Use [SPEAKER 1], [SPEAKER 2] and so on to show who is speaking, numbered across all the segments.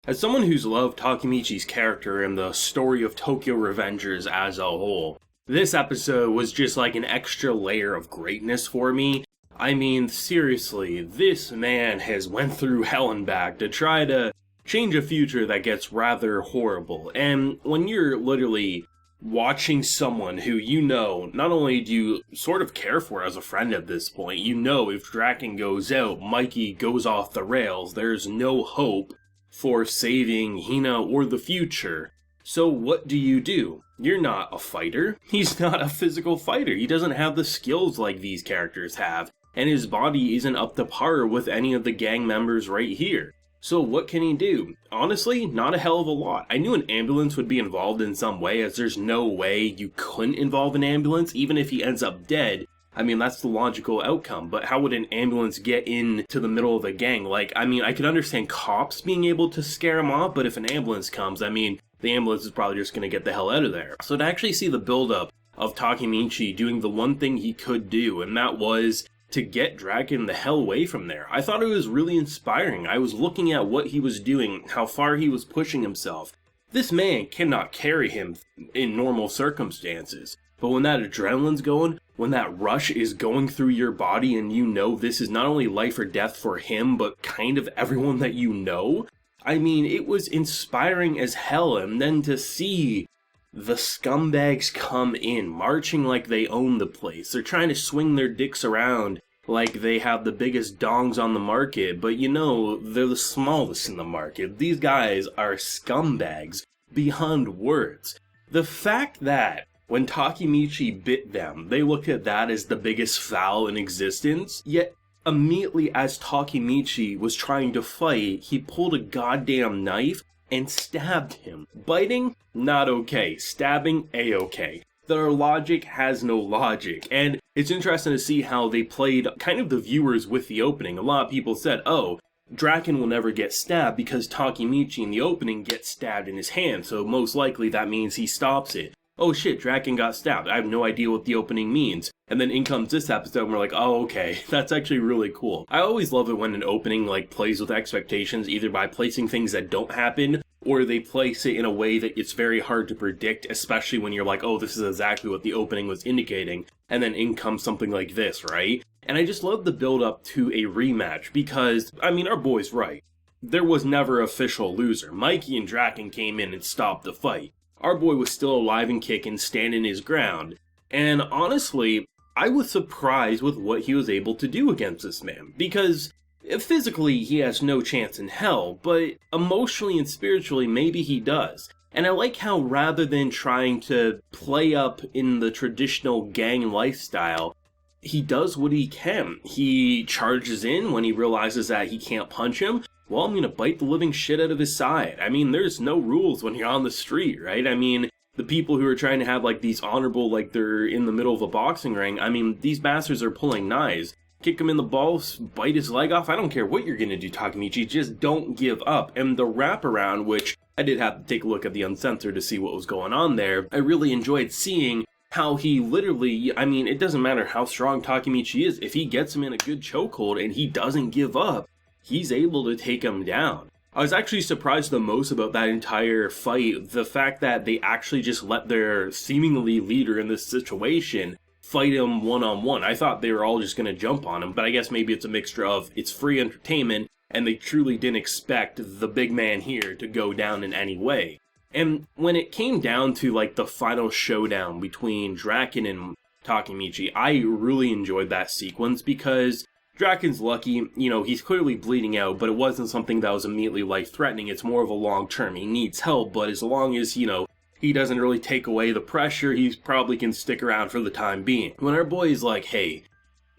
[SPEAKER 1] As someone who's loved Takemichi's character and the story of Tokyo Revengers as a whole, this episode was just like an extra layer of greatness for me. I mean, seriously, this man has went through hell and back to try to change a future that gets rather horrible. And when you're literally watching someone who you know, not only do you sort of care for as a friend at this point, you know if Draken goes out, Mikey goes off the rails, there's no hope for saving Hina or the future. So what do? You're not a fighter. He's not a physical fighter. He doesn't have the skills like these characters have, and his body isn't up to par with any of the gang members right here. So what can he do? Honestly, not a hell of a lot. I knew an ambulance would be involved in some way, as there's no way you couldn't involve an ambulance, even if he ends up dead. I mean, that's the logical outcome, but how would an ambulance get into the middle of a gang? Like, I mean, I could understand cops being able to scare him off, but if an ambulance comes, I mean, the ambulance is probably just going to get the hell out of there. So to actually see the buildup of Takemichi doing the one thing he could do, and that was to get Draken the hell away from there. I thought it was really inspiring. I was looking at what he was doing, how far he was pushing himself. This man cannot carry him in normal circumstances. But when that adrenaline's going, when that rush is going through your body and you know this is not only life or death for him, but kind of everyone that you know, I mean, it was inspiring as hell. And then to see the scumbags come in, marching like they own the place. They're trying to swing their dicks around like they have the biggest dongs on the market, but you know, they're the smallest in the market. These guys are scumbags beyond words. The fact that when Takemichi bit them, they looked at that as the biggest foul in existence, yet immediately as Takemichi was trying to fight, he pulled a goddamn knife and stabbed him. Biting? Not okay. Stabbing? A-okay. Their logic has no logic. And it's interesting to see how they played kind of the viewers with the opening. A lot of people said, oh, Draken will never get stabbed because Takemichi in the opening gets stabbed in his hand, so most likely that means he stops it. Oh shit, Draken got stabbed. I have no idea what the opening means. And then in comes this episode and we're like, oh okay, that's actually really cool. I always love it when an opening like plays with expectations, either by placing things that don't happen, or they place it in a way that it's very hard to predict, especially when you're like, oh, this is exactly what the opening was indicating. And then in comes something like this, right? And I just love the build up to a rematch because, I mean, our boy's right. There was never official loser. Mikey and Draken came in and stopped the fight. Our boy was still alive and kicking, standing his ground. And honestly, I was surprised with what he was able to do against this man. Because physically, he has no chance in hell, but emotionally and spiritually, maybe he does. And I like how rather than trying to play up in the traditional gang lifestyle, he does what he can. He charges in when he realizes that he can't punch him. Well, I'm gonna bite the living shit out of his side. I mean, there's no rules when you're on the street, right? I mean, the people who are trying to have, like, these honorable, like, they're in the middle of a boxing ring, I mean, these bastards are pulling knives. Kick him in the balls, bite his leg off, I don't care what you're gonna do, Takemichi, just don't give up. And the wraparound, which I did have to take a look at the uncensored to see what was going on there, I really enjoyed seeing how he literally, I mean, it doesn't matter how strong Takemichi is, if he gets him in a good chokehold and he doesn't give up, he's able to take him down. I was actually surprised the most about that entire fight, the fact that they actually just let their seemingly leader in this situation fight him one-on-one. I thought they were all just going to jump on him, but I guess maybe it's a mixture of it's free entertainment, and they truly didn't expect the big man here to go down in any way. And when it came down to like the final showdown between Draken and Takemichi, I really enjoyed that sequence because Draken's lucky, you know, he's clearly bleeding out, but it wasn't something that was immediately life-threatening. It's more of a long-term. He needs help, but as long as, you know, he doesn't really take away the pressure, he probably can stick around for the time being. When our boy is like, hey,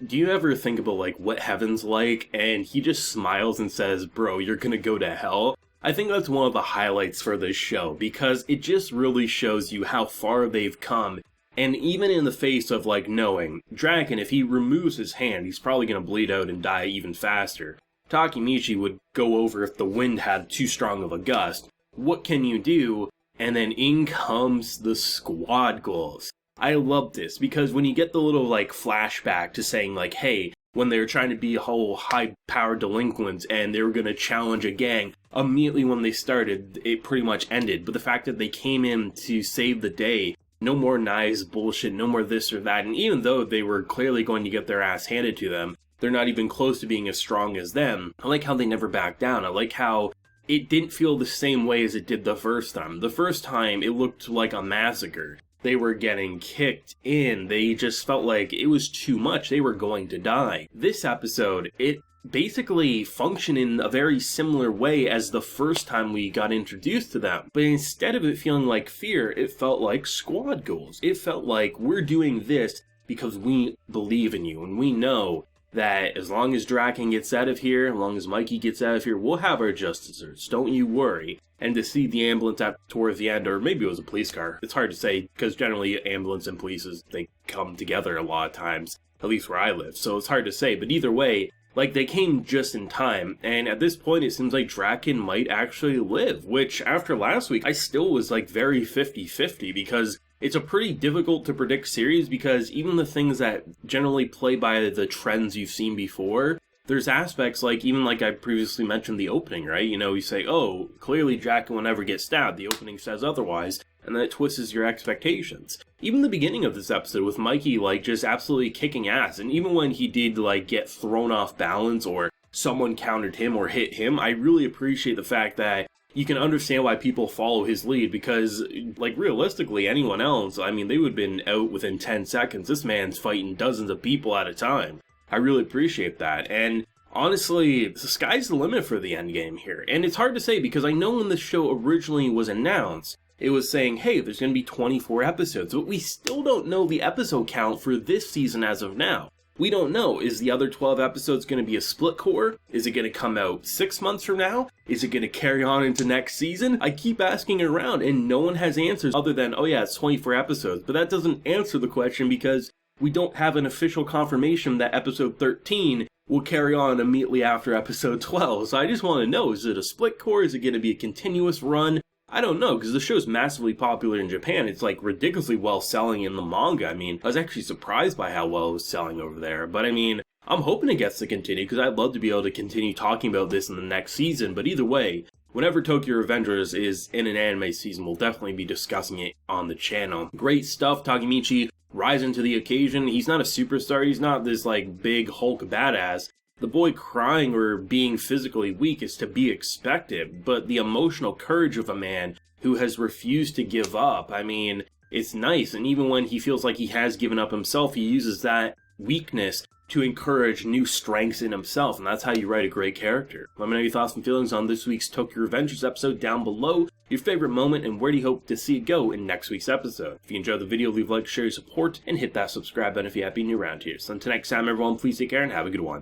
[SPEAKER 1] do you ever think about, like, what heaven's like? And he just smiles and says, bro, you're gonna go to hell. I think that's one of the highlights for this show, because it just really shows you how far they've come. And even in the face of, like, knowing, Draken, if he removes his hand, he's probably gonna bleed out and die even faster. Takemichi would go over if the wind had too strong of a gust. What can you do? And then in comes the squad goals. I love this, because when you get the little, like, flashback to saying, like, hey, when they were trying to be a whole high-powered delinquents and they were going to challenge a gang. Immediately when they started, it pretty much ended. But the fact that they came in to save the day, no more knives bullshit, no more this or that, and even though they were clearly going to get their ass handed to them, they're not even close to being as strong as them. I like how they never backed down. I like how it didn't feel the same way as it did the first time. The first time, it looked like a massacre. They were getting kicked in. They just felt like it was too much. They were going to die. This episode, it basically functioned in a very similar way as the first time we got introduced to them. But instead of it feeling like fear, it felt like squad goals. It felt like we're doing this because we believe in you and we know that as long as Draken gets out of here, as long as Mikey gets out of here, we'll have our justices. Don't you worry. And to see the ambulance towards the end, or maybe it was a police car. It's hard to say, because generally ambulance and police, they come together a lot of times, at least where I live. So it's hard to say, but either way, like, they came just in time. And at this point, it seems like Draken might actually live, which after last week, I still was like very 50-50, because it's a pretty difficult to predict series, because even the things that generally play by the trends you've seen before, there's aspects like, even like I previously mentioned the opening, right? You know, you say, oh, clearly Draken will never get stabbed. The opening says otherwise, and then it twists your expectations. Even the beginning of this episode with Mikey, like, just absolutely kicking ass, and even when he did, like, get thrown off balance or someone countered him or hit him, I really appreciate the fact that you can understand why people follow his lead, because, like, realistically, anyone else, I mean, they would have been out within 10 seconds. This man's fighting dozens of people at a time. I really appreciate that, and honestly, the sky's the limit for the endgame here. And it's hard to say, because I know when the show originally was announced, it was saying, hey, there's going to be 24 episodes, but we still don't know the episode count for this season as of now. We don't know. Is the other 12 episodes going to be a split core? Is it going to come out 6 months from now? Is it going to carry on into next season? I keep asking around, and no one has answers other than, oh yeah, it's 24 episodes. But that doesn't answer the question, because we don't have an official confirmation that episode 13 will carry on immediately after episode 12. So I just want to know, is it a split core? Is it going to be a continuous run? I don't know, because the show's massively popular in Japan. It's like ridiculously well selling in the manga. I mean, I was actually surprised by how well it was selling over there. But I mean, I'm hoping it gets to continue, because I'd love to be able to continue talking about this in the next season. But either way, whenever Tokyo Revengers is in an anime season, we'll definitely be discussing it on the channel. Great stuff, Takemichi rising to the occasion. He's not a superstar. He's not this like big Hulk badass. The boy crying or being physically weak is to be expected, but the emotional courage of a man who has refused to give up, I mean, it's nice. And even when he feels like he has given up himself, he uses that weakness to encourage new strengths in himself, and that's how you write a great character. Let me know your thoughts and feelings on this week's Tokyo Revengers episode down below, your favorite moment, and where do you hope to see it go in next week's episode. If you enjoyed the video, leave a like, share your support, and hit that subscribe button if you have been new around here. So until next time, everyone, please take care and have a good one.